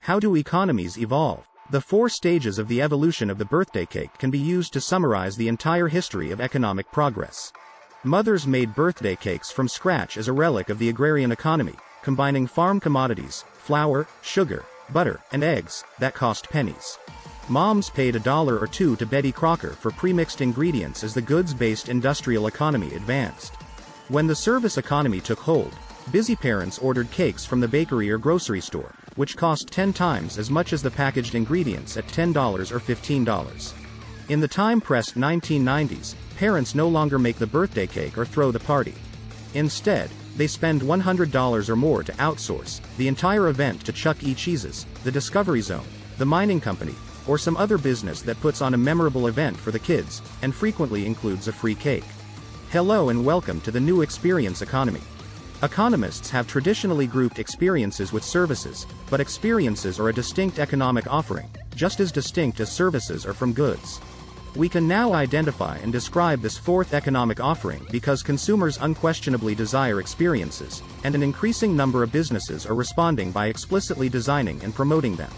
How do economies evolve? The 4 stages of the evolution of the birthday cake can be used to summarize the entire history of economic progress. Mothers made birthday cakes from scratch as a relic of the agrarian economy, combining farm commodities, flour, sugar, butter, and eggs, that cost pennies. Moms paid $1 or $2 to Betty Crocker for pre-mixed ingredients as the goods-based industrial economy advanced. When the service economy took hold, busy parents ordered cakes from the bakery or grocery store, which cost 10 times as much as the packaged ingredients at $10 or $15. In the time-pressed 1990s, parents no longer make the birthday cake or throw the party. Instead, they spend $100 or more to outsource the entire event to Chuck E. Cheese's, the Discovery Zone, the mining company, or some other business that puts on a memorable event for the kids, and frequently includes a free cake. Hello and welcome to the new experience economy. Economists have traditionally grouped experiences with services, but experiences are a distinct economic offering, just as distinct as services are from goods. We can now identify and describe this 4th economic offering because consumers unquestionably desire experiences, and an increasing number of businesses are responding by explicitly designing and promoting them.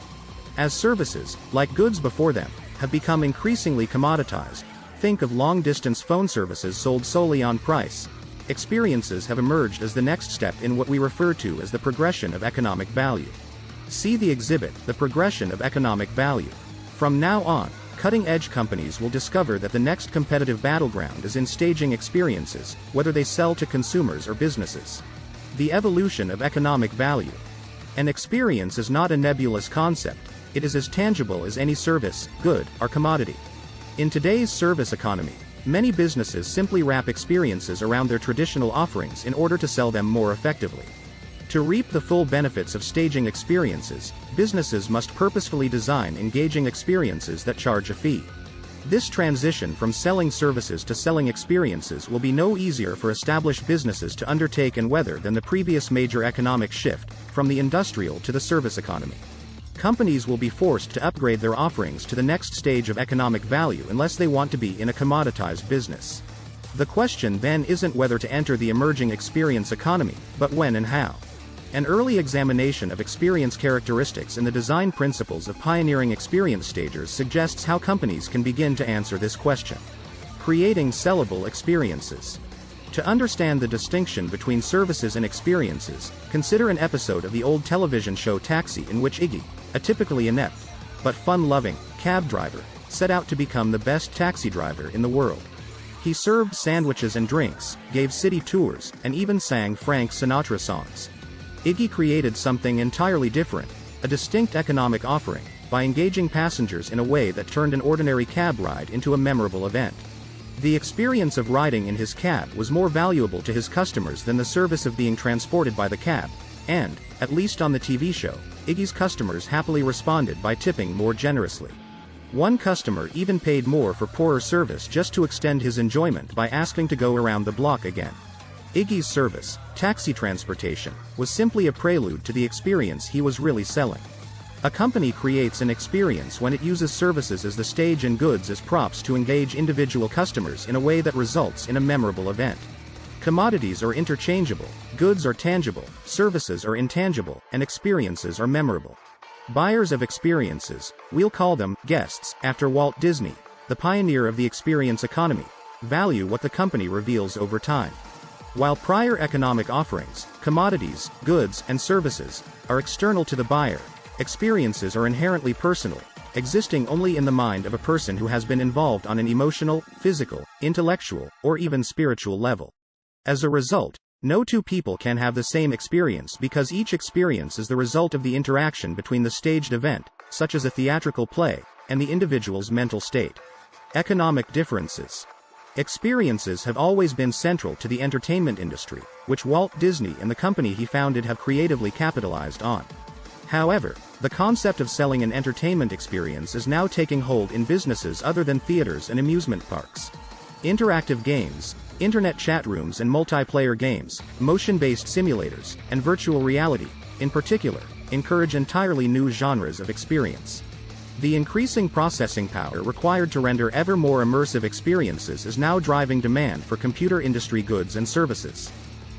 As services, like goods before them, have become increasingly commoditized, think of long-distance phone services sold solely on price. Experiences have emerged as the next step in what we refer to as the progression of economic value. See the exhibit, The Progression of Economic Value. From now on, cutting-edge companies will discover that the next competitive battleground is in staging experiences, whether they sell to consumers or businesses. The evolution of economic value. An experience is not a nebulous concept, it is as tangible as any service, good, or commodity. In today's service economy, many businesses simply wrap experiences around their traditional offerings in order to sell them more effectively. To reap the full benefits of staging experiences, businesses must purposefully design engaging experiences that charge a fee. This transition from selling services to selling experiences will be no easier for established businesses to undertake and weather than the previous major economic shift, from the industrial to the service economy. Companies will be forced to upgrade their offerings to the next stage of economic value unless they want to be in a commoditized business. The question then isn't whether to enter the emerging experience economy, but when and how. An early examination of experience characteristics and the design principles of pioneering experience stagers suggests how companies can begin to answer this question. Creating sellable experiences. To understand the distinction between services and experiences, consider an episode of the old television show Taxi in which Iggy, a typically inept, but fun-loving, cab driver, set out to become the best taxi driver in the world. He served sandwiches and drinks, gave city tours, and even sang Frank Sinatra songs. Iggy created something entirely different, a distinct economic offering, by engaging passengers in a way that turned an ordinary cab ride into a memorable event. The experience of riding in his cab was more valuable to his customers than the service of being transported by the cab, and, at least on the TV show, Iggy's customers happily responded by tipping more generously. One customer even paid more for poorer service just to extend his enjoyment by asking to go around the block again. Iggy's service, taxi transportation, was simply a prelude to the experience he was really selling. A company creates an experience when it uses services as the stage and goods as props to engage individual customers in a way that results in a memorable event. Commodities are interchangeable, goods are tangible, services are intangible, and experiences are memorable. Buyers of experiences, we'll call them guests, after Walt Disney, the pioneer of the experience economy, value what the company reveals over time. While prior economic offerings, commodities, goods, and services, are external to the buyer, experiences are inherently personal, existing only in the mind of a person who has been involved on an emotional, physical, intellectual, or even spiritual level. As a result, no two people can have the same experience because each experience is the result of the interaction between the staged event, such as a theatrical play, and the individual's mental state. Economic differences. Experiences have always been central to the entertainment industry, which Walt Disney and the company he founded have creatively capitalized on. However, the concept of selling an entertainment experience is now taking hold in businesses other than theaters and amusement parks. Interactive games, internet chat rooms and multiplayer games, motion-based simulators, and virtual reality, in particular, encourage entirely new genres of experience. The increasing processing power required to render ever more immersive experiences is now driving demand for computer industry goods and services.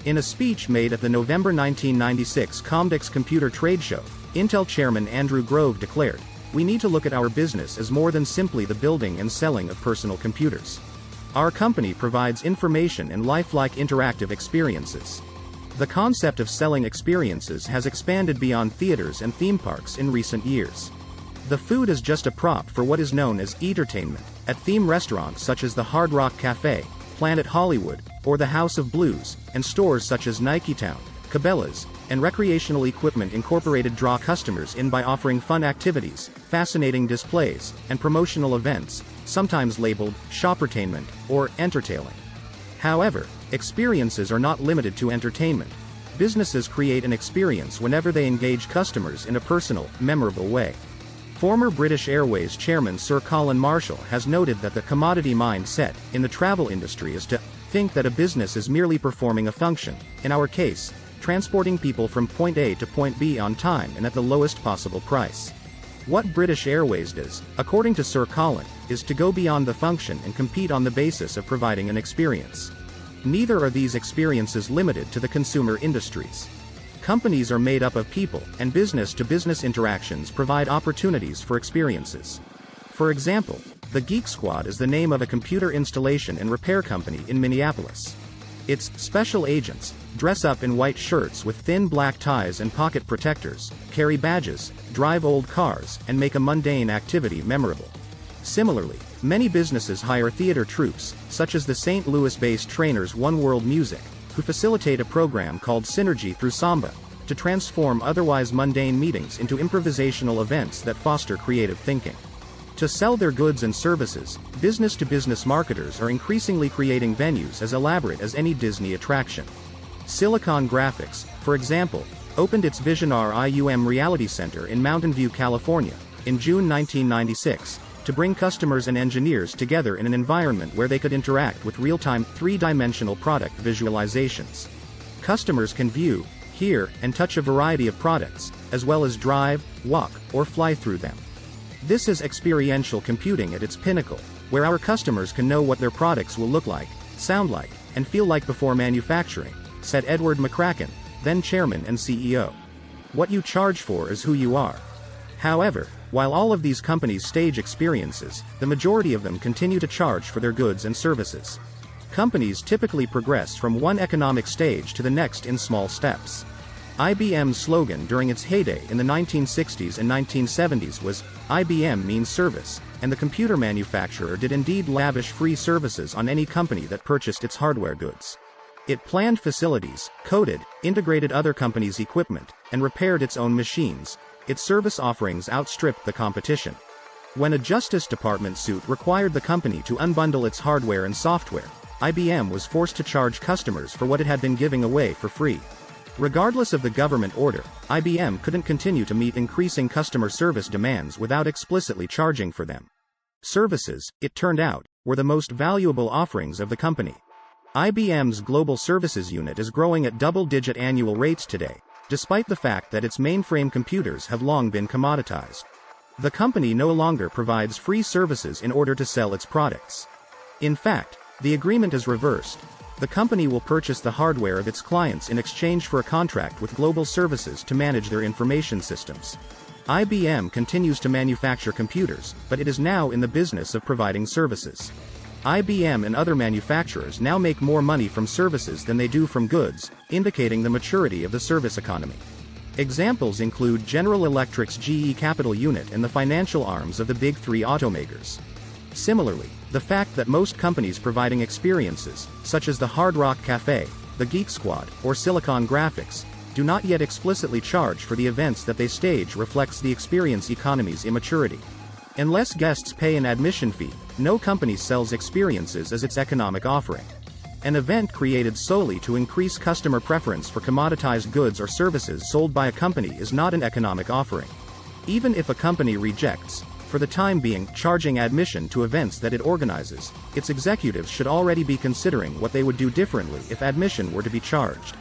In a speech made at the November 1996 Comdex Computer Trade Show, Intel chairman Andrew Grove declared, "We need to look at our business as more than simply the building and selling of personal computers. Our company provides information and lifelike interactive experiences." The concept of selling experiences has expanded beyond theaters and theme parks in recent years. The food is just a prop for what is known as entertainment, at theme restaurants such as the Hard Rock Cafe, Planet Hollywood, or the House of Blues, and stores such as Niketown, Cabela's, and Recreational Equipment Incorporated draw customers in by offering fun activities, fascinating displays, and promotional events, sometimes labeled shoppertainment or entertaining. However, experiences are not limited to entertainment. Businesses create an experience whenever they engage customers in a personal, memorable way. Former British Airways chairman Sir Colin Marshall has noted that the commodity mindset in the travel industry is to think that a business is merely performing a function, in our case, transporting people from point A to point B on time and at the lowest possible price. What British Airways does, according to Sir Colin, is to go beyond the function and compete on the basis of providing an experience. Neither are these experiences limited to the consumer industries. Companies are made up of people, and business-to-business interactions provide opportunities for experiences. For example, the Geek Squad is the name of a computer installation and repair company in Minneapolis. Its special agents dress up in white shirts with thin black ties and pocket protectors, carry badges, drive old cars, and make a mundane activity memorable. Similarly, many businesses hire theater troupes, such as the St. Louis-based Trainers One World Music, who facilitate a program called Synergy through Samba, to transform otherwise mundane meetings into improvisational events that foster creative thinking. To sell their goods and services, business-to-business marketers are increasingly creating venues as elaborate as any Disney attraction. Silicon Graphics, for example, opened its Visionar IUM Reality Center in Mountain View, California, in June 1996, to bring customers and engineers together in an environment where they could interact with real-time, three-dimensional product visualizations. Customers can view, hear, and touch a variety of products, as well as drive, walk, or fly through them. This is experiential computing at its pinnacle, where our customers can know what their products will look like, sound like, and feel like before manufacturing, said Edward McCracken, then chairman and CEO. What you charge for is who you are. However, while all of these companies stage experiences, the majority of them continue to charge for their goods and services. Companies typically progress from one economic stage to the next in small steps. IBM's slogan during its heyday in the 1960s and 1970s was, "IBM means service," and the computer manufacturer did indeed lavish free services on any company that purchased its hardware goods. It planned facilities, coded, integrated other companies' equipment, and repaired its own machines. Its service offerings outstripped the competition. When a Justice Department suit required the company to unbundle its hardware and software, IBM was forced to charge customers for what it had been giving away for free. Regardless of the government order, IBM couldn't continue to meet increasing customer service demands without explicitly charging for them. Services, it turned out, were the most valuable offerings of the company. IBM's Global Services Unit is growing at double-digit annual rates today, despite the fact that its mainframe computers have long been commoditized. The company no longer provides free services in order to sell its products. In fact, the agreement is reversed. The company will purchase the hardware of its clients in exchange for a contract with Global Services to manage their information systems. IBM continues to manufacture computers, but it is now in the business of providing services. IBM and other manufacturers now make more money from services than they do from goods, indicating the maturity of the service economy. Examples include General Electric's GE Capital unit and the financial arms of the Big Three automakers. Similarly, the fact that most companies providing experiences, such as the Hard Rock Cafe, the Geek Squad, or Silicon Graphics, do not yet explicitly charge for the events that they stage reflects the experience economy's immaturity. Unless guests pay an admission fee, no company sells experiences as its economic offering. An event created solely to increase customer preference for commoditized goods or services sold by a company is not an economic offering. Even if a company rejects, for the time being, charging admission to events that it organizes, its executives should already be considering what they would do differently if admission were to be charged.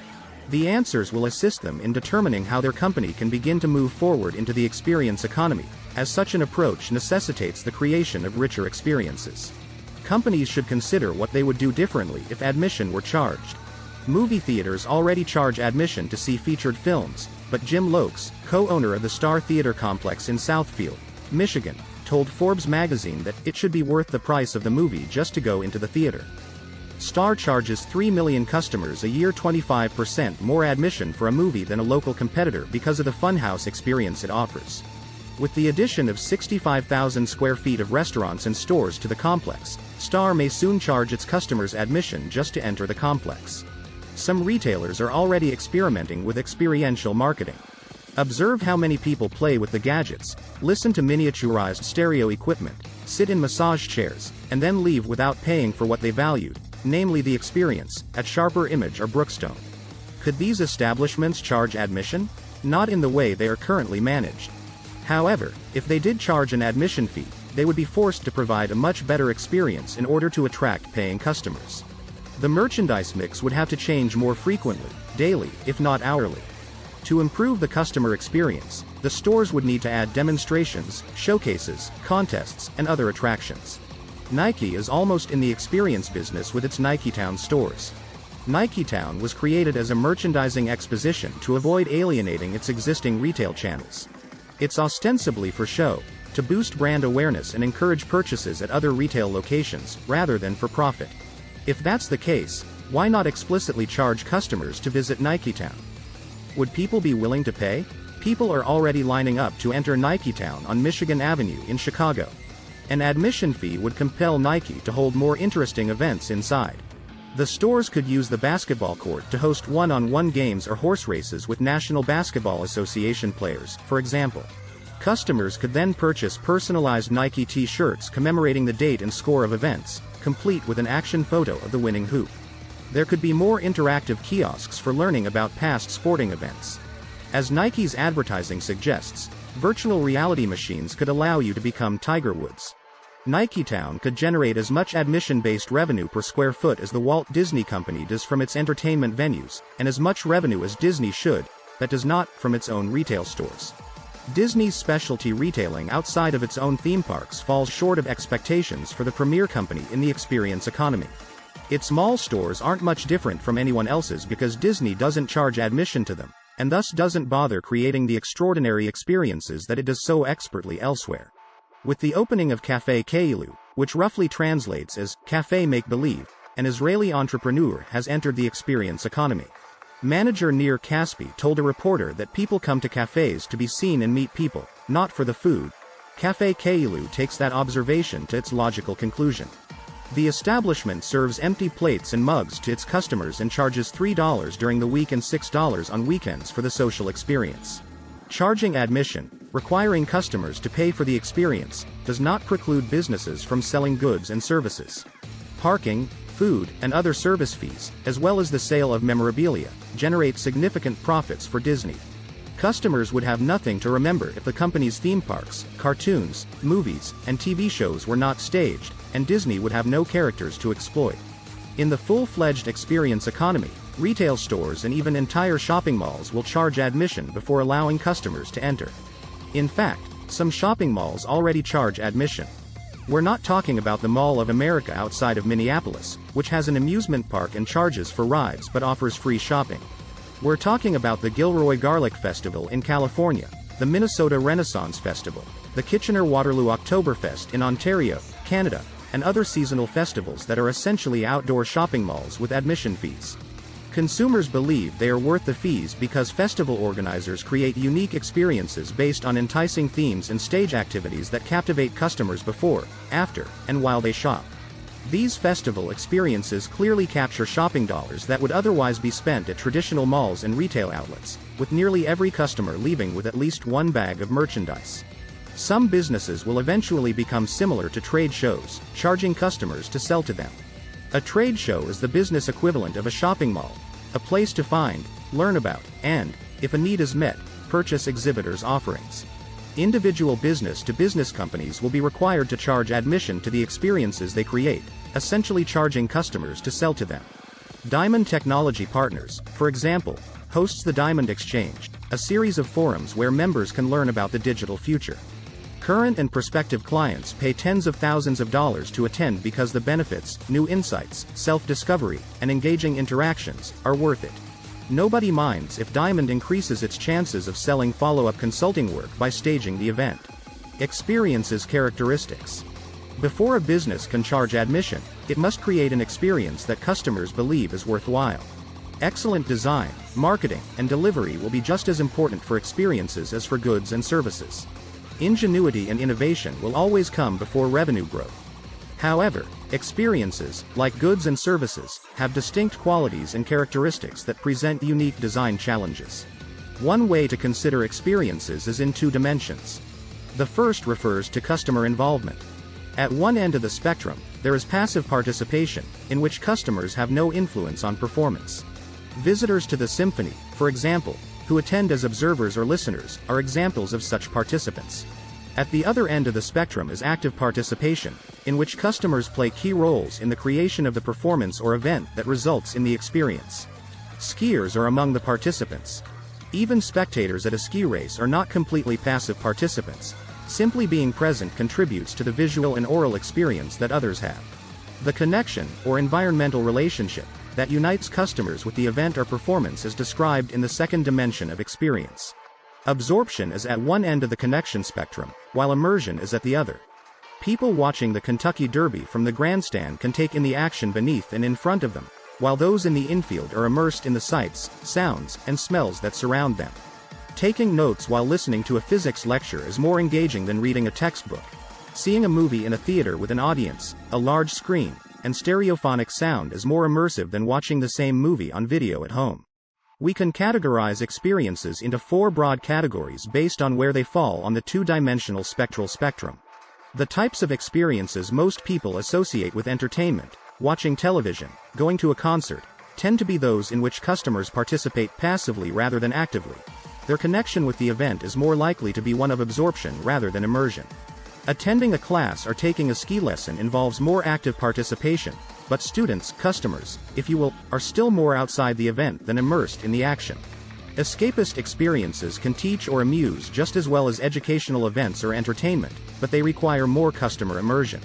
The answers will assist them in determining how their company can begin to move forward into the experience economy, as such an approach necessitates the creation of richer experiences. Companies should consider what they would do differently if admission were charged. Movie theaters already charge admission to see featured films, but Jim Lokes, co-owner of the Star Theater complex in Southfield, Michigan, told Forbes magazine that it should be worth the price of the movie just to go into the theater. Star charges 3 million customers a year, 25% more admission for a movie than a local competitor because of the funhouse experience it offers. With the addition of 65,000 square feet of restaurants and stores to the complex, Star may soon charge its customers admission just to enter the complex. Some retailers are already experimenting with experiential marketing. Observe how many people play with the gadgets, listen to miniaturized stereo equipment, sit in massage chairs, and then leave without paying for what they valued, namely the experience, at Sharper Image or Brookstone. Could these establishments charge admission? Not in the way they are currently managed. However, if they did charge an admission fee, they would be forced to provide a much better experience in order to attract paying customers. The merchandise mix would have to change more frequently, daily, if not hourly. To improve the customer experience, the stores would need to add demonstrations, showcases, contests, and other attractions. Nike is almost in the experience business with its NikeTown stores. NikeTown was created as a merchandising exposition to avoid alienating its existing retail channels. It's ostensibly for show, to boost brand awareness and encourage purchases at other retail locations, rather than for profit. If that's the case, why not explicitly charge customers to visit NikeTown? Would people be willing to pay? People are already lining up to enter NikeTown on Michigan Avenue in Chicago. An admission fee would compel Nike to hold more interesting events inside. The stores could use the basketball court to host one-on-one games or horse races with National Basketball Association players, for example. Customers could then purchase personalized Nike t-shirts commemorating the date and score of events, complete with an action photo of the winning hoop. There could be more interactive kiosks for learning about past sporting events. As Nike's advertising suggests, virtual reality machines could allow you to become Tiger Woods. NikeTown could generate as much admission-based revenue per square foot as the Walt Disney Company does from its entertainment venues, and as much revenue as Disney should, that does not, from its own retail stores. Disney's specialty retailing outside of its own theme parks falls short of expectations for the premier company in the experience economy. Its mall stores aren't much different from anyone else's because Disney doesn't charge admission to them, and thus doesn't bother creating the extraordinary experiences that it does so expertly elsewhere. With the opening of Café Keilu, which roughly translates as Café Make-Believe, an Israeli entrepreneur has entered the experience economy. Manager Nir Caspi told a reporter that people come to cafes to be seen and meet people, not for the food. Café Keilu takes that observation to its logical conclusion. The establishment serves empty plates and mugs to its customers and charges $3 during the week and $6 on weekends for the social experience. Charging admission, requiring customers to pay for the experience, does not preclude businesses from selling goods and services. Parking, food, and other service fees, as well as the sale of memorabilia, generate significant profits for Disney. Customers would have nothing to remember if the company's theme parks, cartoons, movies, and TV shows were not staged, and Disney would have no characters to exploit. In the full-fledged experience economy, retail stores and even entire shopping malls will charge admission before allowing customers to enter. In fact, some shopping malls already charge admission. We're not talking about the Mall of America outside of Minneapolis, which has an amusement park and charges for rides but offers free shopping. We're talking about the Gilroy Garlic Festival in California, the Minnesota Renaissance Festival, the Kitchener-Waterloo Oktoberfest in Ontario, Canada, and other seasonal festivals that are essentially outdoor shopping malls with admission fees. Consumers believe they are worth the fees because festival organizers create unique experiences based on enticing themes and stage activities that captivate customers before, after, and while they shop. These festival experiences clearly capture shopping dollars that would otherwise be spent at traditional malls and retail outlets, with nearly every customer leaving with at least one bag of merchandise. Some businesses will eventually become similar to trade shows, charging customers to sell to them. A trade show is the business equivalent of a shopping mall, a place to find, learn about, and, if a need is met, purchase exhibitors' offerings. Individual business-to-business companies will be required to charge admission to the experiences they create, essentially charging customers to sell to them. Diamond Technology Partners, for example, hosts the Diamond Exchange, a series of forums where members can learn about the digital future. Current and prospective clients pay tens of thousands of dollars to attend because the benefits, new insights, self-discovery, and engaging interactions are worth it. Nobody minds if Diamond increases its chances of selling follow-up consulting work by staging the event. Experiences characteristics. Before a business can charge admission, it must create an experience that customers believe is worthwhile. Excellent design, marketing, and delivery will be just as important for experiences as for goods and services. Ingenuity and innovation will always come before revenue growth. However, experiences, like goods and services, have distinct qualities and characteristics that present unique design challenges. One way to consider experiences is in two dimensions. The first refers to customer involvement. At one end of the spectrum, there is passive participation, in which customers have no influence on performance. Visitors to the symphony, for example, who attend as observers or listeners, are examples of such participants. At the other end of the spectrum is active participation, in which customers play key roles in the creation of the performance or event that results in the experience. Skiers are among the participants. Even spectators at a ski race are not completely passive participants. Simply being present contributes to the visual and oral experience that others have. The connection, or environmental relationship, that unites customers with the event or performance is described in the second dimension of experience. Absorption is at one end of the connection spectrum, while immersion is at the other. People watching the Kentucky Derby from the grandstand can take in the action beneath and in front of them, while those in the infield are immersed in the sights, sounds, and smells that surround them. Taking notes while listening to a physics lecture is more engaging than reading a textbook. Seeing a movie in a theater with an audience, a large screen, and stereophonic sound is more immersive than watching the same movie on video at home. We can categorize experiences into four broad categories based on where they fall on the two-dimensional spectral spectrum. The types of experiences most people associate with entertainment, watching television, going to a concert, tend to be those in which customers participate passively rather than actively. Their connection with the event is more likely to be one of absorption rather than immersion. Attending a class or taking a ski lesson involves more active participation, but students, customers, if you will, are still more outside the event than immersed in the action. Escapist experiences can teach or amuse just as well as educational events or entertainment, but they require more customer immersion.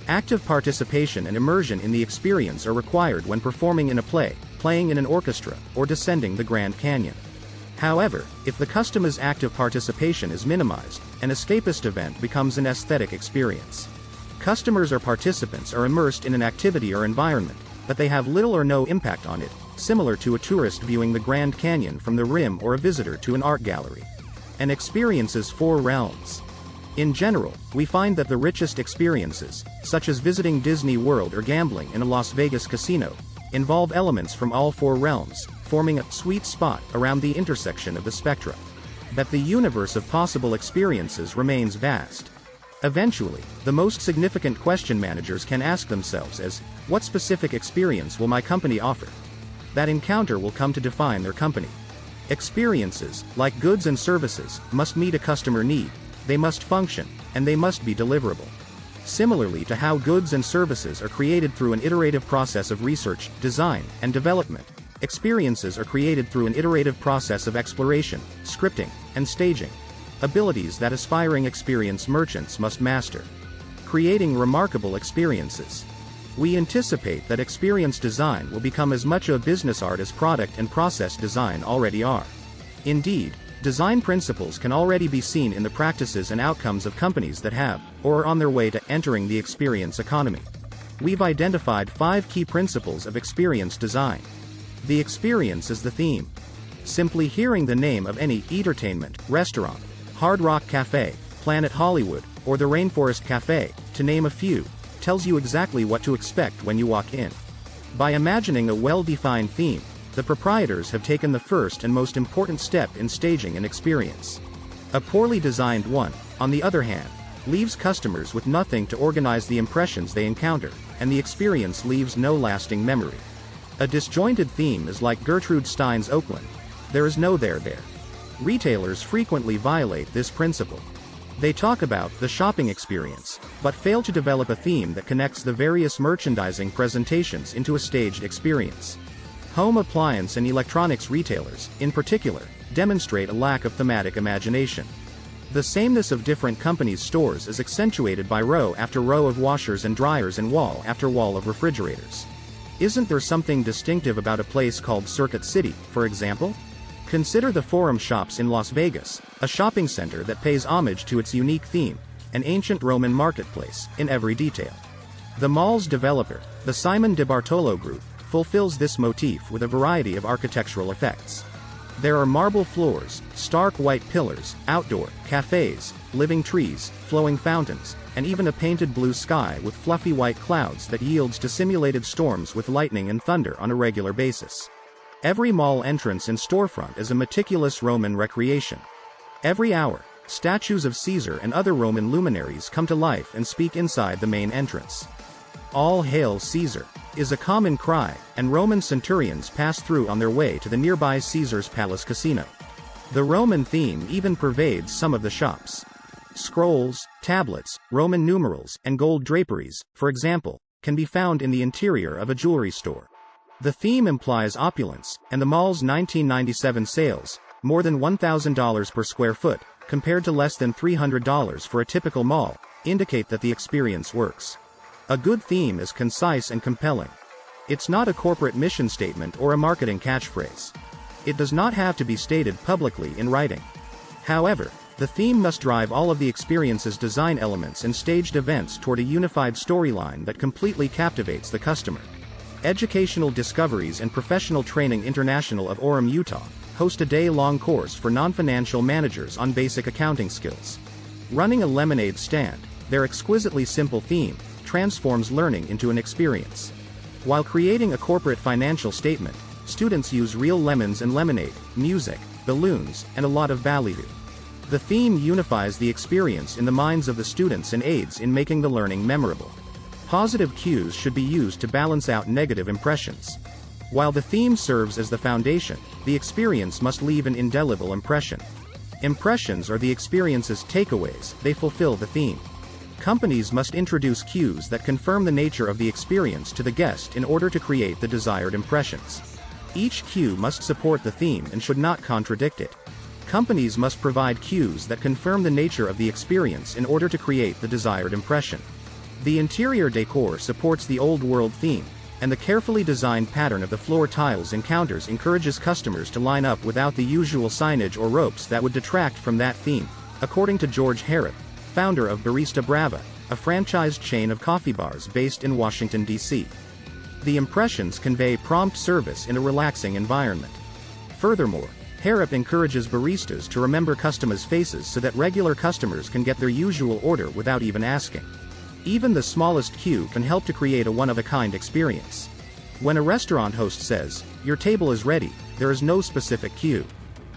Active participation and immersion in the experience are required when performing in a play, playing in an orchestra, or descending the Grand Canyon. However, if the customer's active participation is minimized, an escapist event becomes an aesthetic experience. Customers or participants are immersed in an activity or environment, but they have little or no impact on it, similar to a tourist viewing the Grand Canyon from the rim or a visitor to an art gallery. An experience's four realms. In general, we find that the richest experiences, such as visiting Disney World or gambling in a Las Vegas casino, involve elements from all four realms, forming a sweet spot around the intersection of the spectra. That the universe of possible experiences remains vast. Eventually, the most significant question managers can ask themselves is, what specific experience will my company offer? That encounter will come to define their company. Experiences, like goods and services, must meet a customer need, they must function, and they must be deliverable. Similarly to how goods and services are created through an iterative process of research, design, and development, experiences are created through an iterative process of exploration, scripting, and staging. Abilities that aspiring experience merchants must master. Creating remarkable experiences. We anticipate that experience design will become as much a business art as product and process design already are. Indeed, design principles can already be seen in the practices and outcomes of companies that have, or are on their way to, entering the experience economy. We've identified 5 key principles of experience design. The experience is the theme. Simply hearing the name of any entertainment restaurant, Hard Rock Cafe, Planet Hollywood, or the Rainforest Cafe, to name a few, tells you exactly what to expect when you walk in. By imagining a well-defined theme, the proprietors have taken the first and most important step in staging an experience. A poorly designed one, on the other hand, leaves customers with nothing to organize the impressions they encounter, and the experience leaves no lasting memory. A disjointed theme is like Gertrude Stein's Oakland. There is no there. Retailers frequently violate this principle. They talk about the shopping experience, but fail to develop a theme that connects the various merchandising presentations into a staged experience. Home appliance and electronics retailers, in particular, demonstrate a lack of thematic imagination. The sameness of different companies' stores is accentuated by row after row of washers and dryers and wall after wall of refrigerators. Isn't there something distinctive about a place called Circuit City, for example? Consider the Forum Shops in Las Vegas, a shopping center that pays homage to its unique theme, an ancient Roman marketplace, in every detail. The mall's developer, the Simon DeBartolo Group, fulfills this motif with a variety of architectural effects. There are marble floors, stark white pillars, outdoor cafes, living trees, flowing fountains, and even a painted blue sky with fluffy white clouds that yields to simulated storms with lightning and thunder on a regular basis. Every mall entrance and storefront is a meticulous Roman recreation. Every hour, statues of Caesar and other Roman luminaries come to life and speak inside the main entrance. "All hail Caesar" is a common cry, and Roman centurions pass through on their way to the nearby Caesar's Palace Casino. The Roman theme even pervades some of the shops. Scrolls, tablets, Roman numerals, and gold draperies, for example, can be found in the interior of a jewelry store. The theme implies opulence, and the mall's 1997 sales, more than $1,000 per square foot, compared to less than $300 for a typical mall, indicate that the experience works. A good theme is concise and compelling. It's not a corporate mission statement or a marketing catchphrase. It does not have to be stated publicly in writing. However, the theme must drive all of the experience's design elements and staged events toward a unified storyline that completely captivates the customer. Educational Discoveries and Professional Training International of Orem, Utah, host a day-long course for non-financial managers on basic accounting skills. Running a lemonade stand, their exquisitely simple theme transforms learning into an experience. While creating a corporate financial statement, students use real lemons and lemonade, music, balloons, and a lot of ballyhoo. The theme unifies the experience in the minds of the students and aids in making the learning memorable. Positive cues should be used to balance out negative impressions. While the theme serves as the foundation, the experience must leave an indelible impression. Impressions are the experience's takeaways, they fulfill the theme. Companies must introduce cues that confirm the nature of the experience to the guest in order to create the desired impressions. Each cue must support the theme and should not contradict it. Companies must provide cues that confirm the nature of the experience in order to create the desired impression. The interior decor supports the old world theme, and the carefully designed pattern of the floor tiles and counters encourages customers to line up without the usual signage or ropes that would detract from that theme, according to George Harrop, founder of Barista Brava, a franchised chain of coffee bars based in Washington, D.C. The impressions convey prompt service in a relaxing environment. Furthermore, Harrop encourages baristas to remember customers' faces so that regular customers can get their usual order without even asking. Even the smallest cue can help to create a one-of-a-kind experience. When a restaurant host says, "Your table is ready," there is no specific cue.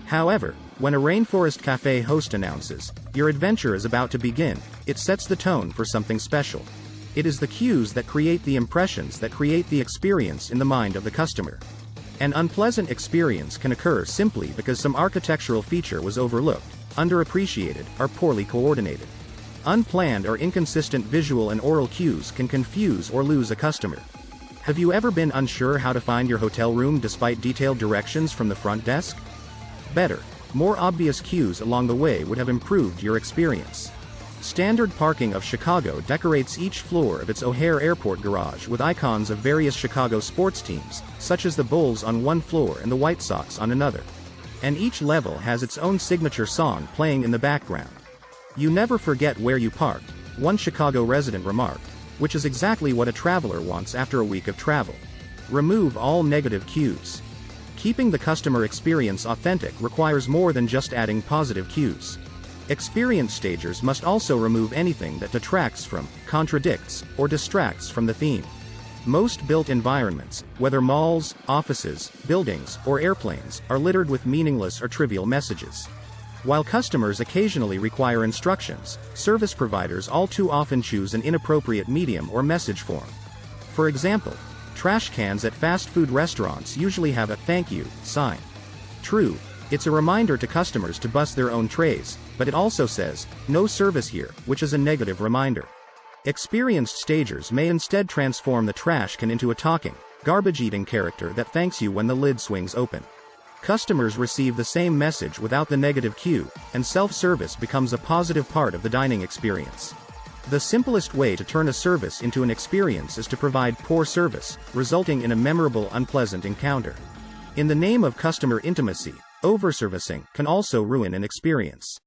However, when a Rainforest Cafe host announces, "Your adventure is about to begin," it sets the tone for something special. It is the cues that create the impressions that create the experience in the mind of the customer. An unpleasant experience can occur simply because some architectural feature was overlooked, underappreciated, or poorly coordinated. Unplanned or inconsistent visual and oral cues can confuse or lose a customer. Have you ever been unsure how to find your hotel room despite detailed directions from the front desk? Better, more obvious cues along the way would have improved your experience. Standard Parking of Chicago decorates each floor of its O'Hare Airport garage with icons of various Chicago sports teams, such as the Bulls on one floor and the White Sox on another. And each level has its own signature song playing in the background. "You never forget where you parked," one Chicago resident remarked, which is exactly what a traveler wants after a week of travel. Remove all negative cues. Keeping the customer experience authentic requires more than just adding positive cues. Experienced stagers must also remove anything that detracts from, contradicts, or distracts from the theme. Most built environments, whether malls, offices, buildings, or airplanes, are littered with meaningless or trivial messages. While customers occasionally require instructions, service providers all too often choose an inappropriate medium or message form. For example, trash cans at fast food restaurants usually have a "thank you" sign. True, it's a reminder to customers to bust their own trays, but it also says, "No service here," which is a negative reminder. Experienced stagers may instead transform the trash can into a talking, garbage-eating character that thanks you when the lid swings open. Customers receive the same message without the negative cue, and self-service becomes a positive part of the dining experience. The simplest way to turn a service into an experience is to provide poor service, resulting in a memorable unpleasant encounter. In the name of customer intimacy, overservicing can also ruin an experience.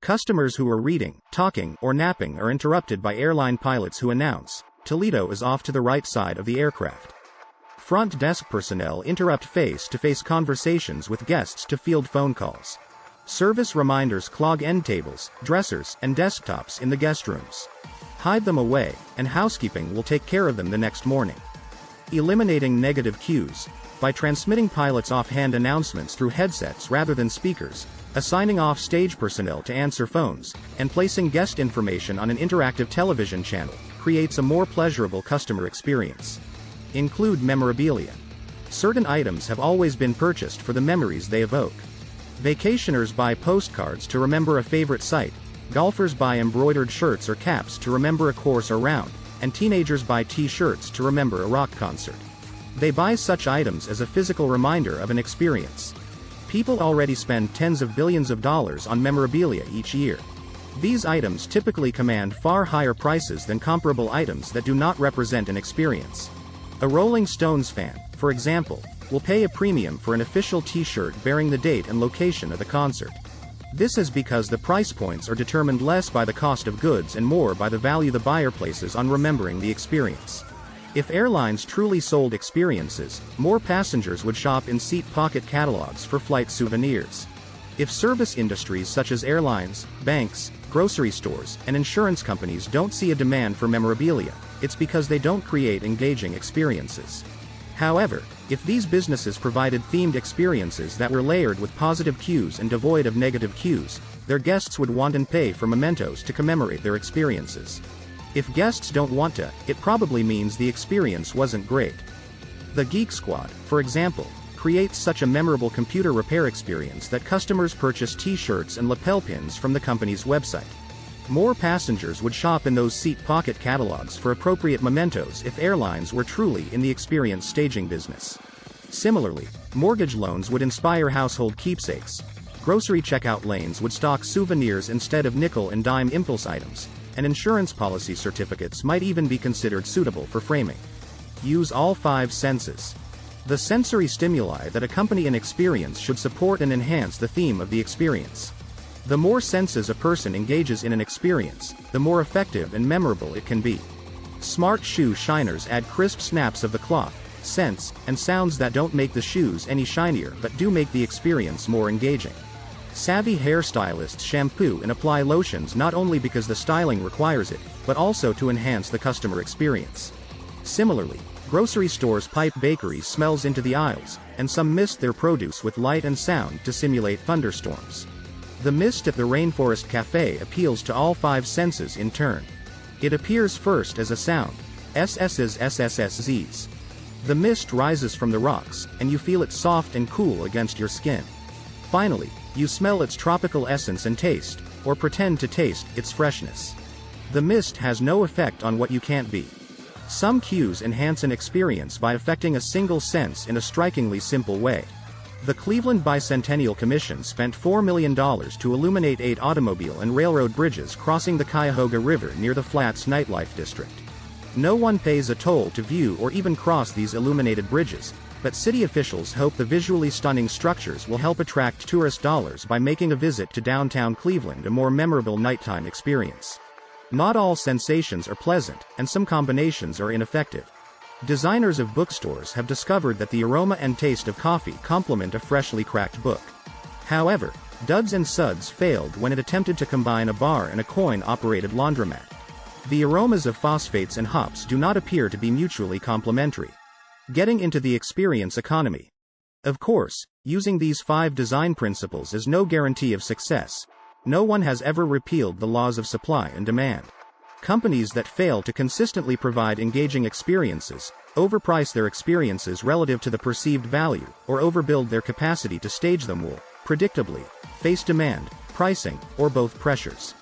Customers who are reading, talking, or napping are interrupted by airline pilots who announce, "Toledo is off to the right side of the aircraft." Front desk personnel interrupt face-to-face conversations with guests to field phone calls. Service reminders clog end tables, dressers, and desktops in the guest rooms. Hide them away, and housekeeping will take care of them the next morning. Eliminating negative cues. By transmitting pilots' offhand announcements through headsets rather than speakers, assigning off-stage personnel to answer phones, and placing guest information on an interactive television channel, creates a more pleasurable customer experience. Include memorabilia. Certain items have always been purchased for the memories they evoke. Vacationers buy postcards to remember a favorite site, golfers buy embroidered shirts or caps to remember a course or round, and teenagers buy t-shirts to remember a rock concert. They buy such items as a physical reminder of an experience. People already spend tens of billions of dollars on memorabilia each year. These items typically command far higher prices than comparable items that do not represent an experience. A Rolling Stones fan, for example, will pay a premium for an official t-shirt bearing the date and location of the concert. This is because the price points are determined less by the cost of goods and more by the value the buyer places on remembering the experience. If airlines truly sold experiences, more passengers would shop in seat pocket catalogs for flight souvenirs. If service industries such as airlines, banks, grocery stores, and insurance companies don't see a demand for memorabilia, it's because they don't create engaging experiences. However, if these businesses provided themed experiences that were layered with positive cues and devoid of negative cues, their guests would want and pay for mementos to commemorate their experiences. If guests don't want to, it probably means the experience wasn't great. The Geek Squad, for example, creates such a memorable computer repair experience that customers purchase t-shirts and lapel pins from the company's website. More passengers would shop in those seat pocket catalogs for appropriate mementos if airlines were truly in the experience staging business. Similarly, mortgage loans would inspire household keepsakes. Grocery checkout lanes would stock souvenirs instead of nickel and dime impulse items, and insurance policy certificates might even be considered suitable for framing. Use all 5 senses. The sensory stimuli that accompany an experience should support and enhance the theme of the experience. The more senses a person engages in an experience, the more effective and memorable it can be. Smart shoe shiners add crisp snaps of the cloth, scents, and sounds that don't make the shoes any shinier but do make the experience more engaging. Savvy hairstylists shampoo and apply lotions not only because the styling requires it, but also to enhance the customer experience. Similarly, grocery stores pipe bakery smells into the aisles, and some mist their produce with light and sound to simulate thunderstorms. The mist at the Rainforest Cafe appeals to all 5 senses in turn. It appears first as a sound, SS's SSSZs. The mist rises from the rocks, and you feel it soft and cool against your skin. Finally, you smell its tropical essence and taste, or pretend to taste, its freshness. The mist has no effect on what you can't be. Some cues enhance an experience by affecting a single sense in a strikingly simple way. The Cleveland Bicentennial Commission spent $4 million to illuminate 8 automobile and railroad bridges crossing the Cuyahoga River near the Flats nightlife district. No one pays a toll to view or even cross these illuminated bridges, but city officials hope the visually stunning structures will help attract tourist dollars by making a visit to downtown Cleveland a more memorable nighttime experience. Not all sensations are pleasant, and some combinations are ineffective. Designers of bookstores have discovered that the aroma and taste of coffee complement a freshly cracked book. However, Duds and Suds failed when it attempted to combine a bar and a coin-operated laundromat. The aromas of phosphates and hops do not appear to be mutually complementary. Getting into the experience economy. Of course, using these 5 design principles is no guarantee of success. No one has ever repealed the laws of supply and demand. Companies that fail to consistently provide engaging experiences, overprice their experiences relative to the perceived value, or overbuild their capacity to stage them will, predictably, face demand, pricing, or both pressures.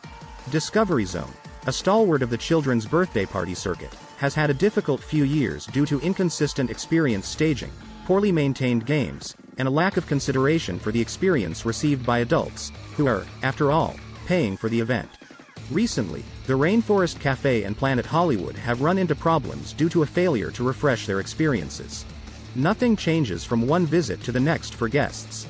Discovery Zone, a stalwart of the children's birthday party circuit, has had a difficult few years due to inconsistent experience staging, poorly maintained games, and a lack of consideration for the experience received by adults, who are, after all, paying for the event. Recently, the Rainforest Cafe and Planet Hollywood have run into problems due to a failure to refresh their experiences. Nothing changes from one visit to the next for guests.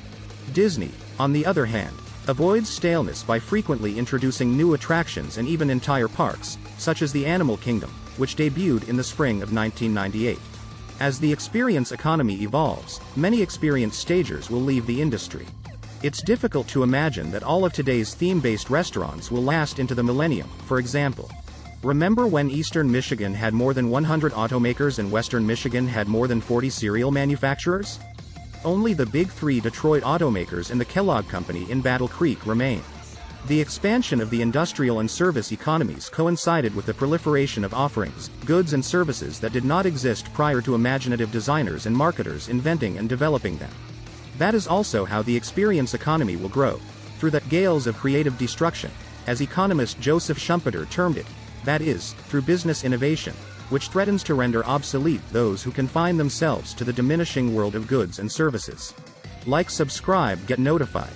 Disney, on the other hand, avoids staleness by frequently introducing new attractions and even entire parks, such as the Animal Kingdom, which debuted in the spring of 1998. As the experience economy evolves, many experienced stagers will leave the industry. It's difficult to imagine that all of today's theme-based restaurants will last into the millennium, for example. Remember when Eastern Michigan had more than 100 automakers and Western Michigan had more than 40 cereal manufacturers? Only the big three Detroit automakers and the Kellogg Company in Battle Creek remain. The expansion of the industrial and service economies coincided with the proliferation of offerings, goods and services that did not exist prior to imaginative designers and marketers inventing and developing them. That is also how the experience economy will grow, through that gales of creative destruction, as economist Joseph Schumpeter termed it, that is, through business innovation, which threatens to render obsolete those who confine themselves to the diminishing world of goods and services. Like, subscribe, get notified.